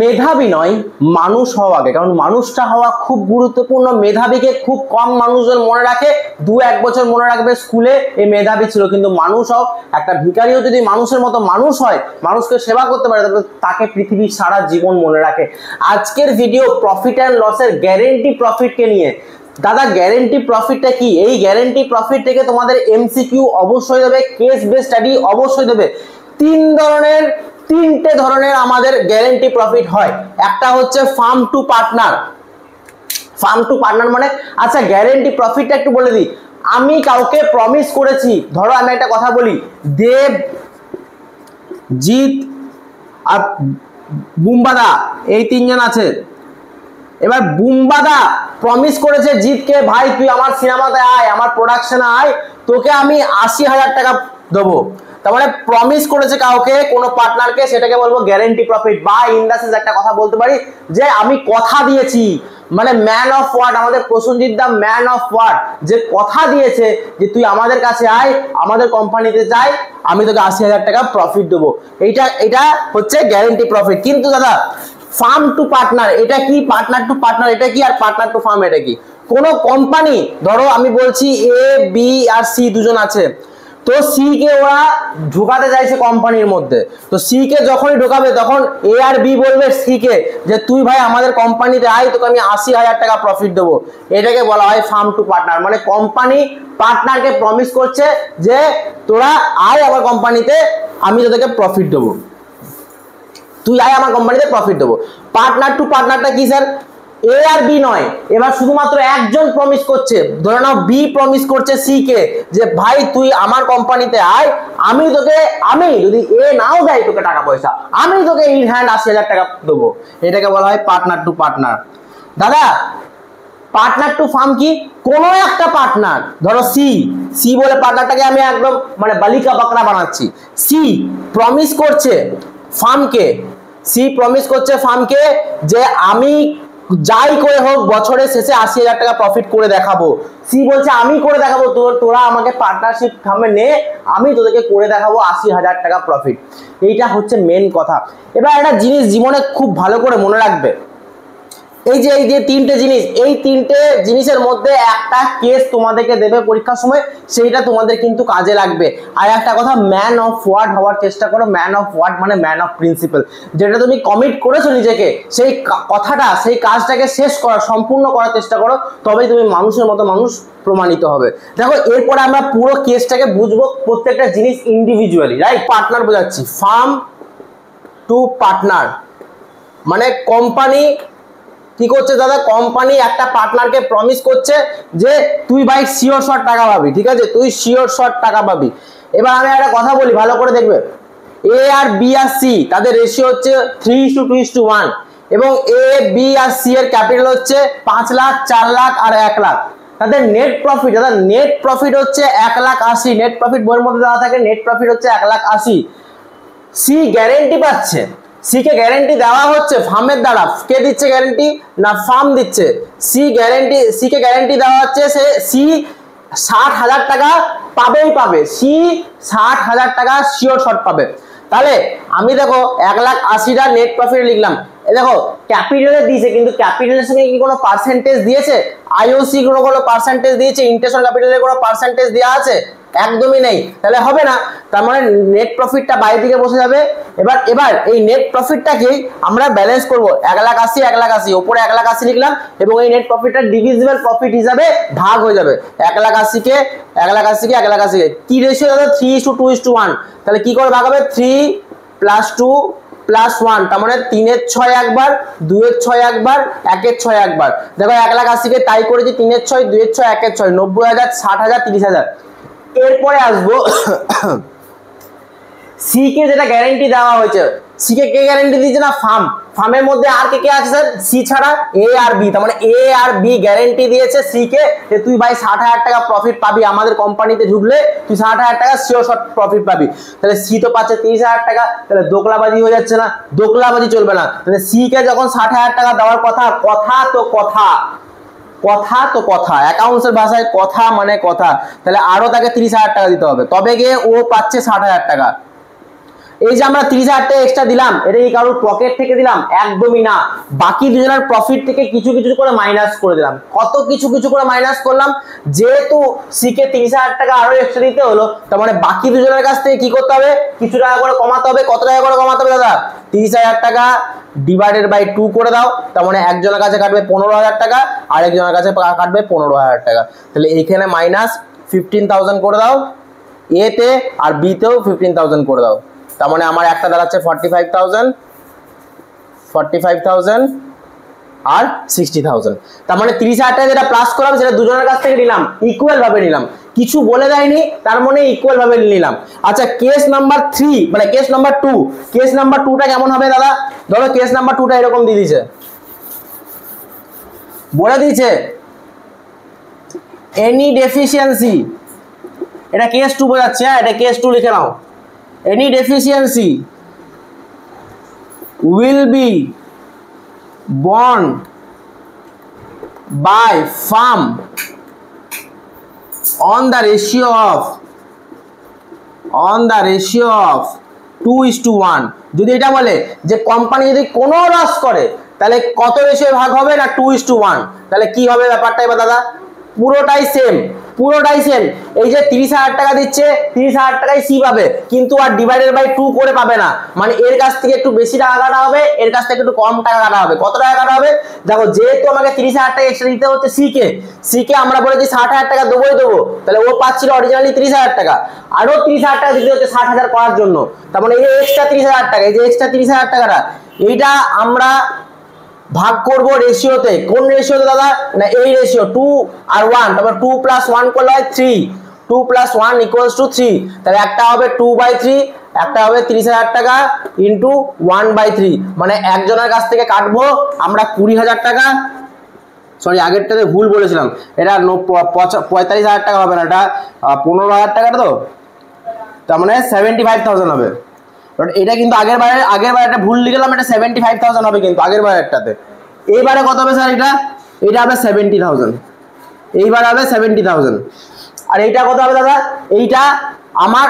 মেধাবী নয়, মানুষ হওয়া আগে, কারণ মানুষটা হওয়া খুব গুরুত্বপূর্ণ। মেধাবীকে খুব কম মানুষজন মনে রাখে, 2-1 বছর মনে রাখবে স্কুলে এই মেধাবী ছিল, কিন্তু মানুষ হও। একটা ভিখারিও যদি মানুষের মতো মানুষ হয়, মানুষকে সেবা করতে পারে, তবে তাকে পৃথিবীর সারা জীবন মনে রাখে। আজকের ভিডিও প্রফিট অ্যান্ড লসের গ্যারেন্টি প্রফিটকে নিয়ে। দাদা গ্যারেন্টি প্রফিটটা কি? এই গ্যারেন্টি প্রফিট থেকে তোমাদের এমসিকিউ অবশ্যই দেবে, কেস বেস স্টাডি অবশ্যই দেবে। তিনটে ধরনের আমাদের গ্যারেন্টি প্রফিট হয়। একটা হচ্ছে firm to partner. Firm to partner মানে, আচ্ছা গ্যারেন্টি প্রফিটটা একটু বলে দিই। আমি কাউকে প্রমিস করেছি, ধরো আমি একটা কথা বলি, দেব, জিৎ আর বুম্বাদা, এই তিনজন আছে। এবার বুম্বাদা প্রমিস করেছে জিৎকে, ভাই তুই আমার সিনেমাতে আয়, আমার প্রোডাকশনে আয়, তোকে আমি 80,000 টাকা দেবো। তার মানে প্রমিস করেছে কাউকে, কোনো পার্টনারকে, সেটাকে বলবো গ্যারেন্টি প্রফিট। বা ইন দা সেন্স একটা কথা বলতে পারি যে আমি কথা দিয়েছি, মানে ম্যান অফ ওয়ার্ড। আমাদের Prosenjit da man of word, যে কথা দিয়েছে যে তুই আমাদের কাছে আয়, আমাদের কোম্পানিতে যাই, আমি তোকে 80,000 টাকা প্রফিট দেবো। এটা হচ্ছে গ্যারেন্টি প্রফিট। কিন্তু দাদা ফার্ম টু পার্টনার এটা কি? পার্টনার টু পার্টনার এটা কি? আর পার্টনার টু ফার্ম এটা কি? কোন কোম্পানি, ধরো আমি বলছি এ, বি আর সি দুজন আছে, তো সি কে ওরা ঢোকাতে চাইছে কোম্পানির মধ্যে। তো সি কে যখনই ঢোকাবে, তখন এ আর বি বলবে সি কে যে তুই ভাই আমাদের কোম্পানিতে আয়, তোকে আমি 80,000 টাকা প্রফিট দেবো। এটাকে বলা হয় ফার্ম টু পার্টনার। মানে কোম্পানি পার্টনারকে প্রমিস করছে যে তোরা আয় আমার কোম্পানিতে, আমি তোদেরকে প্রফিট দেবো, তুই আয় আমার কোম্পানিতে প্রফিট দেবো। পার্টনার টু পার্টনারটা কি স্যার? এ আর বি নয়, এবার শুধুমাত্র একজন প্রমিস করছে। ধরে নাও বি প্রমিস করছে সি কে যে ভাই তুই আমার কোম্পানিতে আয়, আমি তোকে, আমি যদি এ নাও দেয় তোকে টাকা পয়সা, আমি তোকে ইন হ্যান্ড 80,000 টাকা দেবো। এটাকে বলা হয় পার্টনার টু পার্টনার। দাদা পার্টনার টু ফার্ম কি? কোনো একটা পার্টনার, ধরো সি বলে পার্টনারটাকে আমি একদম মানে বালিকা বাকরা বানাচ্ছি। সি প্রমিস করছে ফার্মকে, যে আমি যাই করে হোক বছরের শেষে 80,000 টাকা প্রফিট করে দেখাবো। সি বলছে আমি করে দেখাবো, তোরা আমাকে পার্টনারশিপ ফার্মে নে, আমি তোদেরকে করে দেখাবো 80,000 টাকা প্রফিট। এইটা হচ্ছে মেন কথা। এবার একটা জিনিস জীবনে খুব ভালো করে মনে রাখবে, এই যে তিনটে জিনিস, এই তিনটে জিনিসের মধ্যে একটা কেস তোমাদেরকে দেবে পরীক্ষার সময়, সেইটা তোমাদের কিন্তু কাজে লাগবে। আর একটা কথা, ম্যান অফ ওয়ার্ড হওয়ার চেষ্টা করো। ম্যান অফ ওয়ার্ড মানে ম্যান অফ প্রিন্সিপাল। যেটা তুমি কমিট করেছো নিজেকে, সেই কথাটা, সেই কাজটাকে শেষ করার, সম্পূর্ণ করার চেষ্টা করো, তবেই তুমি মানুষের মতো মানুষ প্রমাণিত হবে। দেখো এরপরে আমরা পুরো কেসটাকে বুঝবো, প্রত্যেকটা জিনিস ইন্ডিভিজুয়ালি, রাইট? পার্টনার বোঝাচ্ছি, ফার্ম টু পার্টনার মানে কোম্পানি কি করছে দাদা? কোম্পানি একটা পার্টনারকে প্রমিস করছে যে তুই ভাই শিওর শর্ট টাকা পাবি, ঠিক আছে, তুই শিওর শর্ট টাকা পাবি। এবার আমি একটা কথা বলি, ভালো করে দেখবে, এ আর বি আর সি তাদের রেশিও হচ্ছে 3:2:1, এবং এ বি আর সি এর ক্যাপিটাল হচ্ছে 5 লাখ, 4 লাখ আর 1 লাখ। তাদের নেট প্রফিট, দাদা নেট প্রফিট হচ্ছে 1,80,000। নেট প্রফিট বইয়ের মধ্যে দেওয়া থাকে, নেট প্রফিট হচ্ছে 1,80,000। সি গ্যারেন্টি পাচ্ছে, সি কে গ্যারেন্টি দেওয়া হচ্ছে ফার্মের দ্বারা। কে দিচ্ছে গ্যারেন্টি? না ফার্ম দিচ্ছে। সি কে গ্যারেন্টি দেওয়া হচ্ছে, সি 60,000 টাকা পাবেই পাবে। সি 60,000 টাকা শিওর শর্ট পাবে। তাহলে আমি দেখো 1,80,000 নেট প্রফিট লিখলাম। দেখো ক্যাপিটালে দিয়েছে, কিন্তু ক্যাপিটালের সঙ্গে কি কোনো পার্সেন্টেজ দিয়েছে? আইওসি কোনো পার্সেন্টেজ দিয়েছে? ইন্টারন্যাশনাল ক্যাপিটালের কোনো পার্সেন্টেজ দেওয়া আছে? একদমই নেই, তাহলে হবে না। তার মানে নেট প্রফিটটা বাইরের দিকে বসে যাবে। এবার এই নেট প্রফিটটাকেই আমরা ব্যালেন্স করব, 1,80,000 উপরে 1,80,000 লিখলাম, এবং এই নেট প্রফিটটা ডিভিজিবল প্রফিট হিসাবে ভাগ হয়ে যাবে। 1,80,000 কি রেশিও দাদা? 3:2:1। তাহলে কি করে ভাগ হবে? 3 + 2 + 1, তার মানে 3 এর 6 একবার, 2 এর 6 একবার, 1 এর 6 একবার। দেখো 1,80,000 তাই করেছি, 3 এর 6, 2 এর 6, 1 এর 6, 90,000, 60,000, 30,000। এরপরে আসবো সি কে যেটা গ্যারেন্টি দেওয়া হয়েছে। সি কে গ্যারেন্টি দিয়েছে? না ফার্মের মধ্যে আর কে আছে স্যার? সি ছাড়া এ আর বি। তার মানে এ আর বি গ্যারেন্টি দিয়েছে সি কে যে তুই ভাই 60,000 টাকা প্রফিট পাবি, আমাদের কোম্পানিতে ঢুকলে তুই 60,000 টাকা শিওর শর্ট প্রফিট পাবি। তাহলে সি তো পাচ্ছে 30,000 টাকা, তাহলে দোকলাবাজি হয়ে যাচ্ছে না? দোকলাবাজি চলবে না। তাহলে সি কে যখন 60,000 টাকা দেওয়ার কথা, কথা তো কথা, অ্যাকাউন্টসের ভাষায় কথা মানে কথা, তাহলে আরো তাকে 30,000 টাকা দিতে হবে, তবে গিয়ে ও পাচ্ছে 60,000 টাকা। এই যে আমরা 30,000 টাকা এক্সট্রা দিলাম, এটা কি কারোর পকেট থেকে দিলাম? একদমই না, বাকি দুজনের প্রফিট থেকে কিছু কিছু করে মাইনাস করে দিলাম। কত কিছু কিছু করে মাইনাস করলাম? যেহেতু সি কে 30,000 টাকা আরো এক্সট্রা দিতে হলো, তার মানে বাকি দুজনের কাছ থেকে কি করতে হবে? কিছু টাকা করে কমাতে হবে। কত টাকা করে কমাতে হবে দাদা? 30,000 টাকা ডিভাইডেড বাই 2 করে দাও, তার মানে একজনের কাছে কাটবে 15,000 টাকা, আর একজনের কাছে কাটবে 15,000 টাকা। তাহলে এইখানে মাইনাস 15,000 করে দাও এ তে, আর বি তেও 15,000 করে দাও। তার মানে আমার একটা দাঁড়াচ্ছে 45,000 আর 60,000। তার মানে 30,000 টাকা যেটা প্লাস করলাম সেটা দুজনের কাছ থেকে নিলাম, ইকুয়াল ভাবে নিলাম, কিছু বলে দেয়নি, তার মানে ইকুয়াল ভাবে নিলাম। আচ্ছা কেস নাম্বার 3 মানে কেস নাম্বার 2, কেস নাম্বার 2টা কেমন হবে দাদা? ধরো কেস নাম্বার 2টা এরকম দিয়ে দিয়েছে, বলে দিয়েছে এনি ডেফিসিয়েন্সি, এটা কেস 2 বোঝাচ্ছে, এটা কেস 2 লিখে নাও। Any deficiency will be borne by firm on the ratio of 2:1। যদি এটা বলে যে কোম্পানি যদি কোনো লস করে তাহলে কত রেশিও ভাগ হবে? না 2:1। তাহলে কি হবে ব্যাপারটা এবার দাদা? পুরোটাই সেম, পুরোটাই সেম। এই যে 30,000 টাকা দিচ্ছে, 30,000 টাকাই সি পাবে, কিন্তু আর ডিভাইডেড বাই 2 করে পাবে না। মানে এর কাছ থেকে একটু বেশি টাকা কাটা হবে, এর কাছ থেকে একটু কম টাকা কাটা হবে। কত টাকা কাটা হবে? দেখো যেহেতু আমাকে 30,000 টাকা এক্সট্রা দিতে হচ্ছে সি কে আমরা বলেছি 60,000 টাকা দেবো, তাহলে ও পাচ্ছিল অরিজিনালি 30,000 টাকা, আরো 30,000 টাকা দিতে হচ্ছে 60,000 করার জন্য। তার মানে এই যে এক্সট্রা 30,000 টাকা, এই যে এক্সট্রা 30,000 টাকাটা এইটা আমরা ভাগ করব রেশিওতে। কোন রেশিওতে দাদা? না এই রেশিও 2 আর 1, তারপর 2 + 1 করলে হয় 3, 2 + 1 = 3। তাহলে একটা হবে 2/3, একটা হবে 30,000 টাকা ইন্টু 1/3, মানে একজনের কাছ থেকে কাটবো আমরা 20,000 টাকা। সরি আগেরটাতে ভুল বলেছিলাম, এটা 45,000 টাকা হবে না, এটা 15,000 টাকা। তো তার মানে 75,000 হবে। এটা কিন্তু আগের বারে ভুল লিখলাম, এটা 75,000 হবে কিন্তু আগের বারেরটাতে। এইবারে কত হবে স্যার? এটা হবে 70,000, এইবার হবে 70,000। আর এইটা কত হবে দাদা? এইটা আমার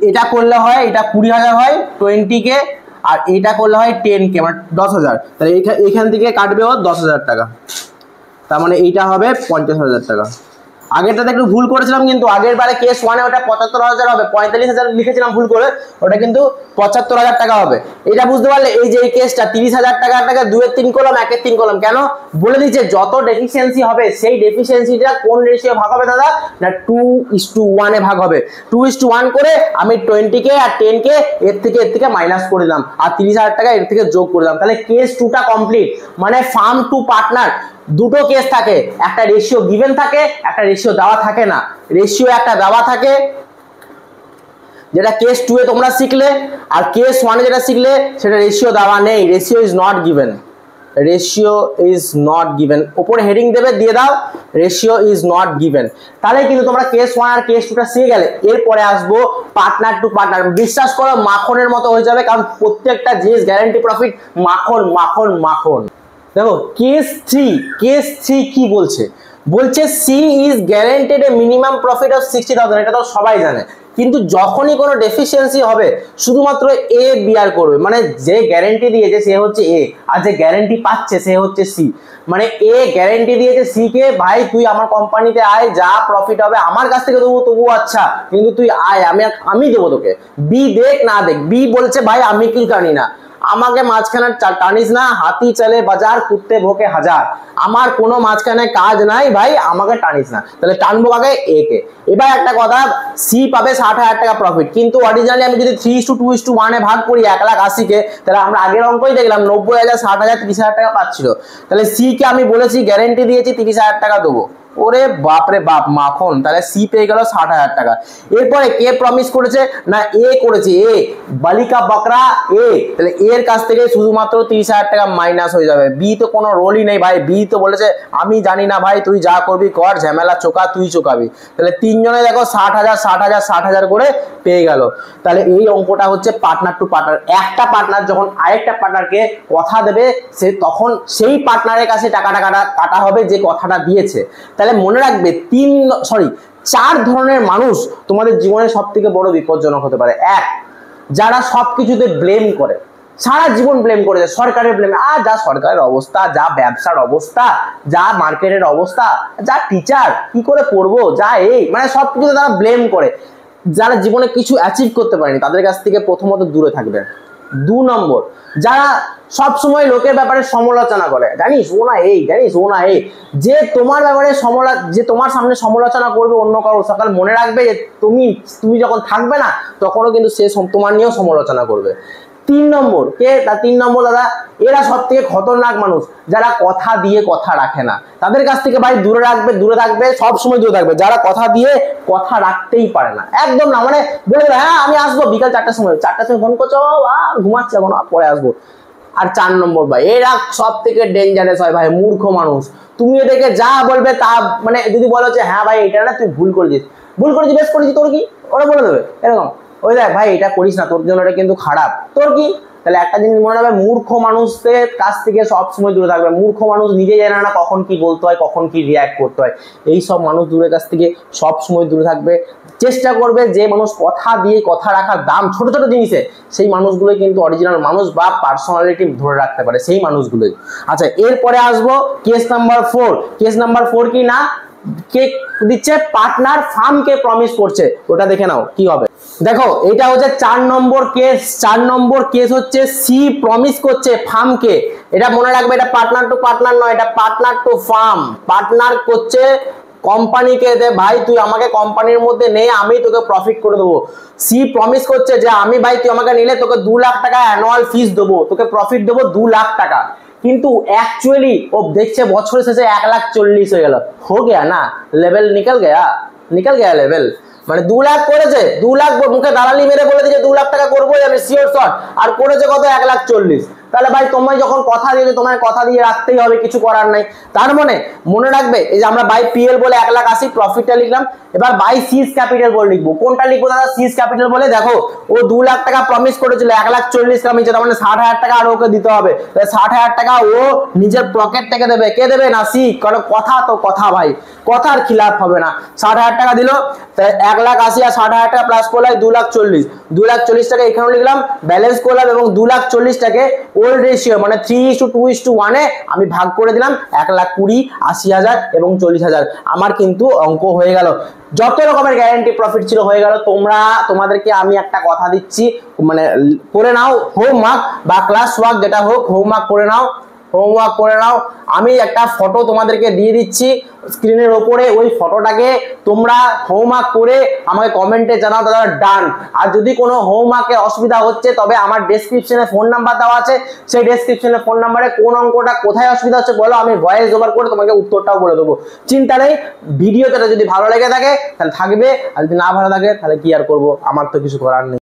এটা করলে হয়, এটা 20,000 হয় 20K, আর এইটা করলে হয় 10K মানে 10,000। তাহলে এইখান থেকে কাটবে ও 10,000 টাকা, তার মানে এইটা হবে 50,000 টাকা। আগেরটাতে একটু ভুল করেছিলাম, কিন্তু আগের বারে কেস 1 এ ওটা 75,000 হবে, 45,000 লিখেছিলাম ভুল করে, ওটা কিন্তু 75,000 টাকা হবে। এটা বুঝতে পারলে? এই যে এই কেসটা 30,000 টাকা 2 এর 3 করলাম, 1 এর 3 করলাম, কেন বলে দিচ্ছে যত ডেফিসিয়েন্সি হবে সেই ডেফিসিয়েন্সিটা কোন রেশিও ভাগ হবে দাদা? না 2:1 এ ভাগ হবে। 2:1 করে আমি 20K আর 10K এর থেকে মাইনাস করে দিলাম, আর 30,000 টাকা এর থেকে যোগ করে দিলাম। তাহলে কেস 2টা কমপ্লিট। মানে ফার্ম টু পার্টনার দুটো কেস থাকে, একটা রেশিও গিভেন থাকে, একটা রেশিও দেওয়া থাকে না। রেশিও একটা দেওয়া থাকে যেটা কেস 2 এ তোমরা শিখলে, আর কেস 1 এ যেটা শিখলে সেটা রেশিও দেওয়া নেই, ratio is not given. Ratio is not given, উপরে হেডিং দেবে, দিয়ে দাও রেশিও ইজ নট গিভেন। তাহলে কিন্তু তোমরা কেস 1 আর কেস 2টা শিখে গেলে। এরপরে আসবো পার্টনার টু পার্টনার। বিশ্বাস করো মাখনের মতো হয়ে যাবে, কারণ প্রত্যেকটা জিনিস গ্যারান্টি প্রফিট, মাখন মাখন মাখন। দেখো কেস 3 কি বলছে? বলছে C is guaranteed a minimum profit of 60,000। এটা তো সবাই জানে, কিন্তু যখনই কোনো ডেফিসিয়েন্সি হবে শুধুমাত্র এ বিয়ার করবে। মানে যে গ্যারান্টি দিয়েছে সে হচ্ছে এ, আর যে গ্যারান্টি পাচ্ছে সে হচ্ছে সি। মানে এ গ্যারান্টি দিয়েছে সি কে, ভাই তুই আমার কোম্পানিতে আয়, যা প্রফিট হবে আমার কাছ থেকে দেবো, তবু আচ্ছা, কিন্তু তুই আয়, আমি দেবো তোকে। বি দেখ না দেখ, বি বলছে ভাই আমি কি জানি না, আমাকে মাঝখানে টানিস না, হাতি চলে বাজার কুত্তে ভোকে হাজার, আমার কোনো মাঝখানে কাজ নাই ভাই, আমাকে টানিস না। তাহলে টানবো কাকে? এ কে। এবার একটা কথা, সি পাবে 60,000 টাকা প্রফিট, কিন্তু অরিজিনালি আমি যদি 3:2:1 এ ভাগ করি 1,80,000 তাহলে আমরা আগের অঙ্কই দেখলাম 90,000, 60,000, 30,000 টাকা পাচ্ছিল। তাহলে সি কে আমি বলেছি গ্যারেন্টি দিয়েছি 30,000 টাকা দেবো। ওরে বাপরে বাপ মাখন, তাহলে সি পেয়ে গেল 60,000 টাকা। এরপরে কে প্রমিস করেছে? না এ করেছে, এ বালিকা বকরা এ। তাহলে এর কাছ থেকে শুধুমাত্র 30,000 টাকা মাইনাস হয়ে যাবে। বি তো কোনো রোলই নেই ভাই, বি তো বলেছে আমি জানি না ভাই, তুই যা করবি কর, ঝামেলা চোকা তুই চোকাবি। তাহলে তিনজনে দেখো 60,000 60,000 60,000 করে পেয়ে গেল। তাহলে এই অঙ্কটা হচ্ছে পার্টনার টু পার্টনার। একটা পার্টনার যখন আরেকটা পার্টনারকে কথা দেবে, সে তখন সেই পার্টনারের কাছে টাকাটা কাটা হবে যে কথাটা দিয়েছে। তাহলে মনে রাখবে 4 ধরনের মানুষ তোমাদের জীবনে সব থেকে বড় বিপজ্জনক হতে পারে। 1, যারা সবকিছুতে ব্লেম করে, সারা জীবন ব্লেম করে যায়, সরকারের ব্লেম, যা সরকারের অবস্থা, যা ব্যবসার অবস্থা, যা মার্কেটের অবস্থা, যা টিচার কি করে পড়বো, যা এই মানে সবকিছুতে তারা ব্লেম করে। যারা জীবনে কিছু অ্যাচিভ করতে পারেনি তাদের কাছ থেকে প্রথমত দূরে থাকবে। 2 নম্বর, যারা সবসময় লোকের ব্যাপারে সমালোচনা করে, জানিস ও না এই, জানিস ও না এই, যে তোমার ব্যাপারে যে তোমার সামনে সমালোচনা করবে অন্য কারো, সকাল মনে রাখবে যে তুমি যখন থাকবে না তখনও কিন্তু সে তোমার নিয়েও সমালোচনা করবে। 3 নম্বর, কে 3 নম্বর দাদা, এরা সব থেকে খতরনাক মানুষ, যারা কথা দিয়ে কথা রাখে না। তাদের কাছ থেকে ভাই দূরে থাকবে, সব সময় দূরে থাকবে। যারা কথা দিয়ে কথা রাখতেই পারে না, একদম না, মানে বলে হ্যাঁ আমি আসবো বিকাল 4টার সময় ফোন করছো, ঘুমাচ্ছি এখন, পরে আসবো। আর 4 নম্বর ভাই, এরা সব থেকে ডেঞ্জারাস হয় ভাই, মূর্খ মানুষ। তুমি এদেরকে যা বলবে তা, মানে যদি বলো যে হ্যাঁ ভাই এটা না তুই ভুল করেছিস, বেশ করেছিস, তোর কি, ওরা বলে দেবে এরকম, ওই দেখ ভাই এটা করিস না, তোর জন্য এটা কিন্তু খারাপ, তোর কি। তাহলে একটা জিনিস মনে রাখবে, মূর্খ মানুষদের কাছ থেকে সব সময় দূরে থাকবে। মূর্খ মানুষ নিজে জানে না কখন কি বলতে হয়, কখন কি রিয়াক্ট করতে হয়। এই সব মানুষ দূরের কাছ থেকে সব সময় দূরে থাকবে। চেষ্টা করবে যে মানুষ কথা দিয়ে কথা রাখার দাম, ছোট ছোট জিনিসে, সেই মানুষগুলোই কিন্তু অরিজিনাল মানুষ বা পার্সোনালিটি ধরে রাখতে পারে, সেই মানুষগুলোই। আচ্ছা, এরপরে আসবো কেস নাম্বার 4। কেস নাম্বার 4 কি না, কে দিচ্ছে, পার্টনার ফার্মকে প্রমিস করছে, ওটা দেখে নাও কি হবে। দেখো এটা হচ্ছে 4 নম্বর কেস। 4 নম্বর কেস হচ্ছে সি প্রমিস করছে ফার্মকে। এটা মনে রাখবে, এটা পার্টনার টু পার্টনার নয়, এটা পার্টনার টু ফার্ম। পার্টনার করছে কোম্পানিকে, দে ভাই তুই আমাকে কোম্পানির মধ্যে নে, আমি তোকে প্রফিট করে দেবো। সি প্রমিস করছে যে আমি ভাই তুই আমাকে নিলে তোকে 2 লাখ টাকা অ্যানুয়াল ফিস দেবো, তোকে প্রফিট দেবো 2 লাখ টাকা। কিন্তু অ্যাকচুয়ালি ও দেখছে বছরের শেষে 1,40,000 হয়ে গেল। হো গেয়া না, লেভেল নিকল গেয়া লেভেল। মানে 2 লাখ করেছে, 2 লাখ মুখে দালালি মেরে বলে দিয়েছে 2 লাখ টাকা করবো আমি শিওর শট, আর করেছে কত, 1,40,000। তাহলে ভাই তোমায় যখন কথা দিয়েছে তোমায় কথা দিয়ে রাখতেই হবে, কিছু করার নাই। তার মানে মনে রাখবে, এই যে আমরা বাই পিএল বলে 1,80,000 প্রফিটটা লিখলাম, এবার বাই সিজ ক্যাপিটাল বলে লিখবো। কোনটা লিখবো দাদা, সিজ ক্যাপিটাল বলে। দেখো ও 2 লাখ টাকা প্রমিস করেছিল, 1,40,000 কামিয়েছে, তার মানে 60,000 টাকা আর ওকে দিতে হবে। 60,000 টাকা ও নিজের পকেট থেকে দেবে, কে দেবে না সি, কারণ কথা তো কথা ভাই, কথার খিলাফ হবে না। 60,000 টাকা দিল, 1,80,000 আর 60,000 টাকা প্লাস করলে 2,40,000। 2,40,000 টাকা এখানে লিখলাম, ব্যালেন্স করলাম, এবং 2,40,000 টাকে ওল্ড রেশিও মানে 3:2:1 এ আমি ভাগ করে দিলাম। 1,20,000, 80,000 এবং 40,000। আমার কিন্তু অঙ্ক হয়ে গেল, যত রকমের গ্যারান্টি প্রফিট ছিল হয়ে গেল। তোমাদেরকে আমি একটা কথা দিচ্ছি, মানে করে নাও হোমওয়ার্ক বা ক্লাস ওয়ার্ক, যেটা হোক হোমওয়ার্ক করে নাও, হোমওয়ার্ক করে নাও। আমি একটা ফটো তোমাদেরকে দিয়ে দিচ্ছি স্ক্রিনের ওপরে, ওই ফটোটাকে তোমরা হোমওয়ার্ক করে আমাকে কমেন্টে জানাও দাদা ডান। আর যদি কোনো হোমওয়ার্কে অসুবিধা হচ্ছে, তবে আমার ডেসক্রিপশনে ফোন নাম্বার দেওয়া আছে, সেই ডেসক্রিপশনে ফোন নাম্বারে কোন অঙ্কটা কোথায় অসুবিধা হচ্ছে বলো, আমি ভয়েস ওভার করে তোমাকে উত্তরটাও বলে দেবো, চিন্তা নেই। ভিডিওটা যদি ভালো লেগে থাকে তাহলে থাকবে, আর যদি না ভালো থাকে তাহলে কি আর করবো, আমার তো কিছু করার নেই।